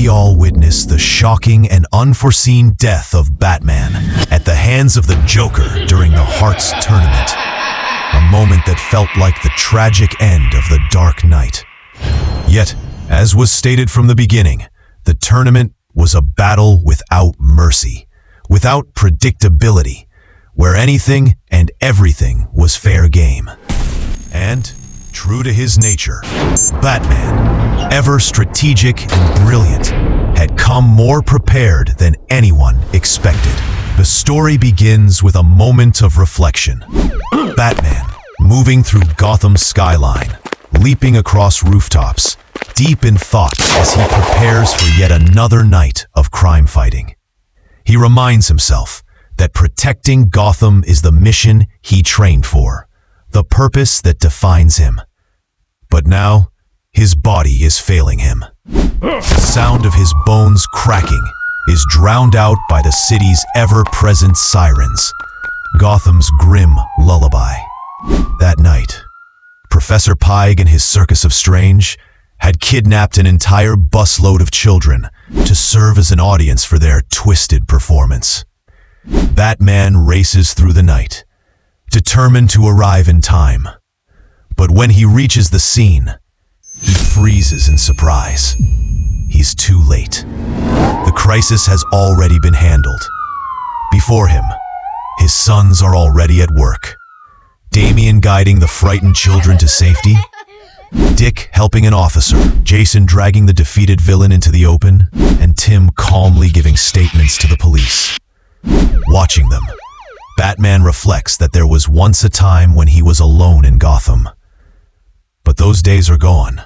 we all witnessed the shocking and unforeseen death of Batman at the hands of the Joker during the Hearts tournament. A moment that felt like the tragic end of the Dark Knight. Yet, as was stated from the beginning, the tournament was a battle without mercy, without predictability, where anything and everything was fair game. And, true to his nature, Batman, ever strategic and brilliant, had come more prepared than anyone expected. The story begins with a moment of reflection. Batman, moving through Gotham's skyline, leaping across rooftops, deep in thought as he prepares for yet another night of crime fighting. He reminds himself that protecting Gotham is the mission he trained for, the purpose that defines him. But now, his body is failing him. The sound of his bones cracking is drowned out by the city's ever-present sirens, Gotham's grim lullaby. That night, Professor Pyke and his Circus of Strange had kidnapped an entire busload of children to serve as an audience for their twisted performance. Batman races through the night, determined to arrive in time. But when he reaches the scene, he freezes in surprise. He's too late. The crisis has already been handled. Before him, his sons are already at work. Damian guiding the frightened children to safety, Dick helping an officer, Jason dragging the defeated villain into the open, and Tim calmly giving statements to the police. Watching them, Batman reflects that there was once a time when he was alone in Gotham. But those days are gone.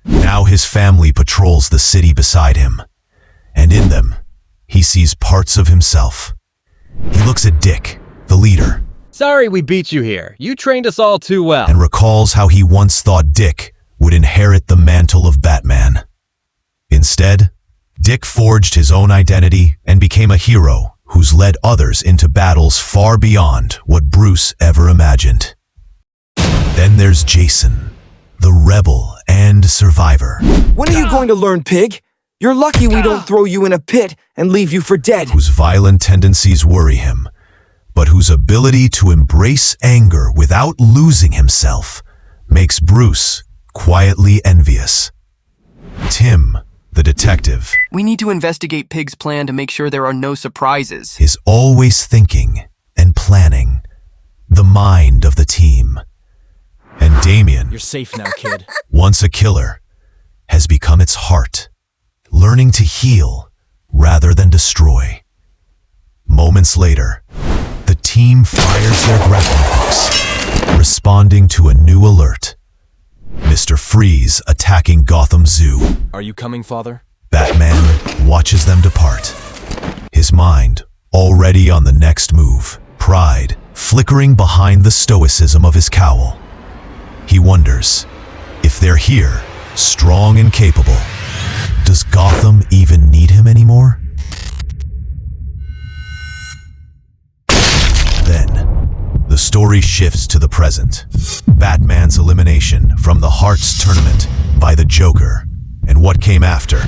Now his family patrols the city beside him, and in them, he sees parts of himself. He looks at Dick, the leader, Sorry we beat you here. You trained us all too well. and recalls how he once thought Dick would inherit the mantle of Batman. Instead, Dick forged his own identity and became a hero who's led others into battles far beyond what Bruce ever imagined. Then there's Jason, the rebel and survivor, When are you going to learn, pig? You're lucky we don't throw you in a pit and leave you for dead. whose violent tendencies worry him, but whose ability to embrace anger without losing himself makes Bruce quietly envious. Tim, the detective, We need to investigate Pig's plan to make sure there are no surprises. is always thinking and planning, the mind of the team. And Damian, You're safe now, kid. once a killer, has become its heart, learning to heal rather than destroy. Moments later, the team fires their grappling hooks, responding to a new alert. Mr. Freeze attacking Gotham Zoo. Are you coming, Father? Batman watches them depart, his mind already on the next move, pride flickering behind the stoicism of his cowl. He wonders, if they're here, strong and capable, does Gotham even need him anymore? Then, the story shifts to the present. Batman's elimination from the Hearts tournament by the Joker, and what came after.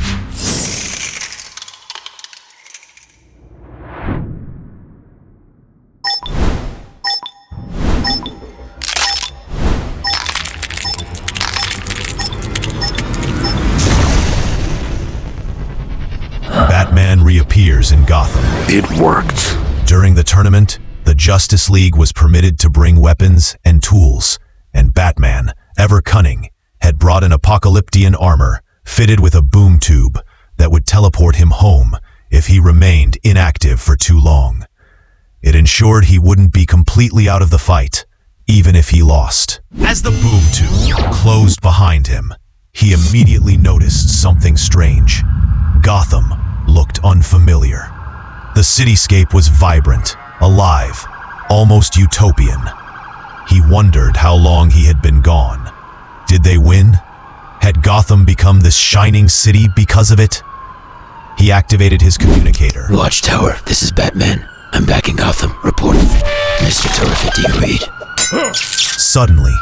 Batman reappears in Gotham. It worked. During the tournament, the Justice League was permitted to bring weapons and tools, and Batman, ever cunning, had brought an apocalyptian armor fitted with a boom tube that would teleport him home if he remained inactive for too long. It ensured he wouldn't be completely out of the fight, even if he lost. As the boom tube closed behind him, he immediately noticed something strange. Gotham looked unfamiliar. The cityscape was vibrant, alive, almost utopian. He wondered how long he had been gone. Did they win? Had Gotham become this shining city because of it? He activated his communicator. Watchtower, this is Batman. I'm back in Gotham. Reporting. Mr. Terrific, do you read? Suddenly,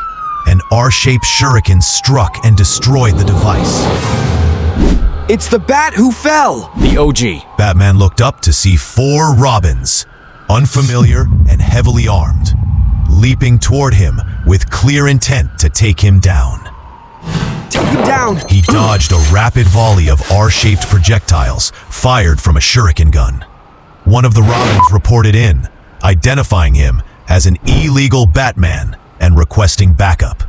an R-shaped shuriken struck and destroyed the device. It's the bat who fell! The OG. Batman looked up to see 4 Robins, unfamiliar and heavily armed, leaping toward him with clear intent to take him down. Take him down! He dodged a rapid volley of R-shaped projectiles fired from a shuriken gun. One of the Robins reported in, identifying him as an illegal Batman and requesting backup.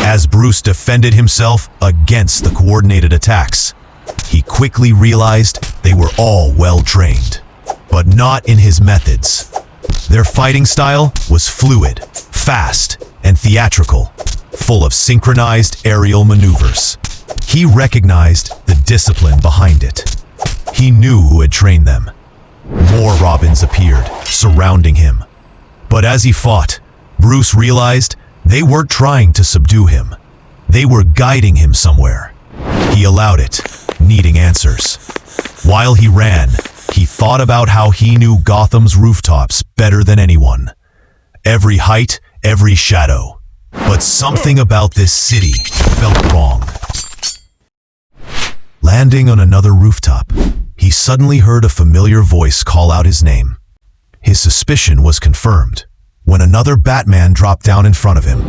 As Bruce defended himself against the coordinated attacks, he quickly realized they were all well-trained, but not in his methods. Their fighting style was fluid, fast, and theatrical, full of synchronized aerial maneuvers. He recognized the discipline behind it. He knew who had trained them. More Robins appeared, surrounding him. But as he fought, Bruce realized they weren't trying to subdue him. They were guiding him somewhere. He allowed it, needing answers. While he ran, he thought about how he knew Gotham's rooftops better than anyone. Every height, every shadow. But something about this city felt wrong. Landing on another rooftop, he suddenly heard a familiar voice call out his name. His suspicion was confirmed when another Batman dropped down in front of him,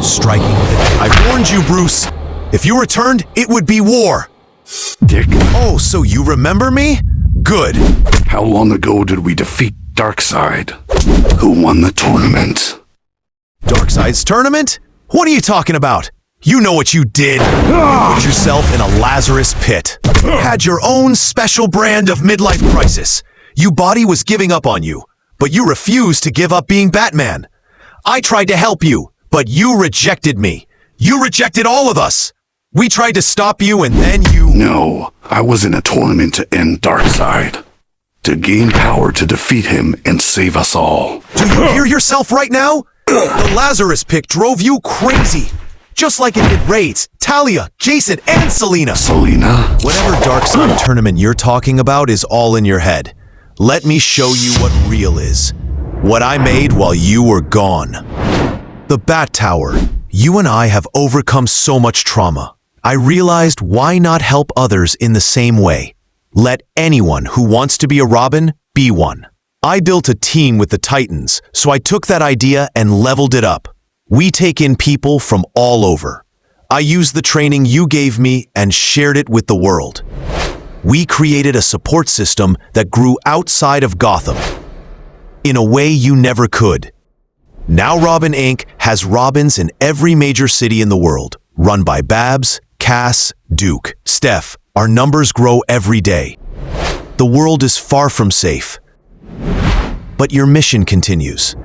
striking with a... I warned you, Bruce! If you returned, it would be war! Dick, Oh, so you remember me? Good. how long ago did we defeat Darkseid? Who won the tournament? Darkseid's tournament? What are you talking about? You know what you did. You put yourself in a Lazarus pit. Had your own special brand of midlife crisis. Your body was giving up on you, but you refused to give up being Batman. I tried to help you, but you rejected me. You rejected all of us. We tried to stop you and then you... No, I was in a tournament to end Darkseid. To gain power to defeat him and save us all. Do you hear yourself right now? The Lazarus pick drove you crazy. Just like it did Raids, Talia, Jason, and Selina. Selina? Whatever Darkseid tournament you're talking about is all in your head. Let me show you what real is. What I made while you were gone. The Bat Tower. You and I have overcome so much trauma. I realized why not help others in the same way. Let anyone who wants to be a Robin be one. I built a team with the Titans, so I took that idea and leveled it up. We take in people from all over. I used the training you gave me and shared it with the world. We created a support system that grew outside of Gotham, in a way you never could. Now Robin Inc. has Robins in every major city in the world, run by Babs, Cass, Duke, Steph. Our numbers grow every day. The world is far from safe. But your mission continues.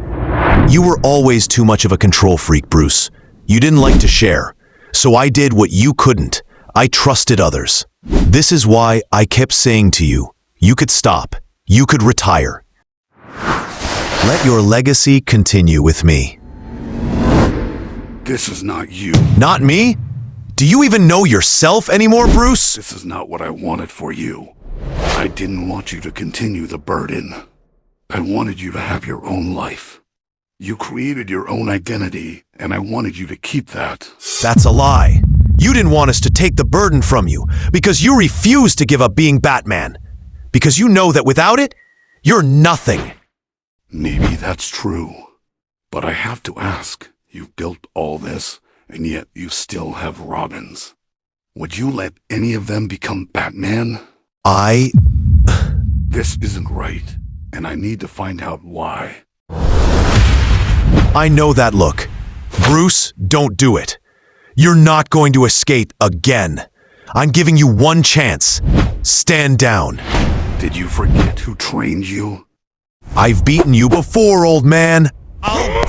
You were always too much of a control freak, Bruce. You didn't like to share. So I did what you couldn't. I trusted others. This is why I kept saying to you, you could stop. You could retire. Let your legacy continue with me. This is not you. Not me? Do you even know yourself anymore, Bruce? This is not what I wanted for you. I didn't want you to continue the burden. I wanted you to have your own life. You created your own identity, and I wanted you to keep that. That's a lie. You didn't want us to take the burden from you because you refused to give up being Batman. Because you know that without it, you're nothing. Maybe that's true. But I have to ask, you built all this, and yet you still have Robins. Would you let any of them become Batman? This isn't right, and I need to find out why. I know that look. Bruce, don't do it. You're not going to escape again. I'm giving you one chance. Stand down. Did you forget who trained you? I've beaten you before, old man. I'll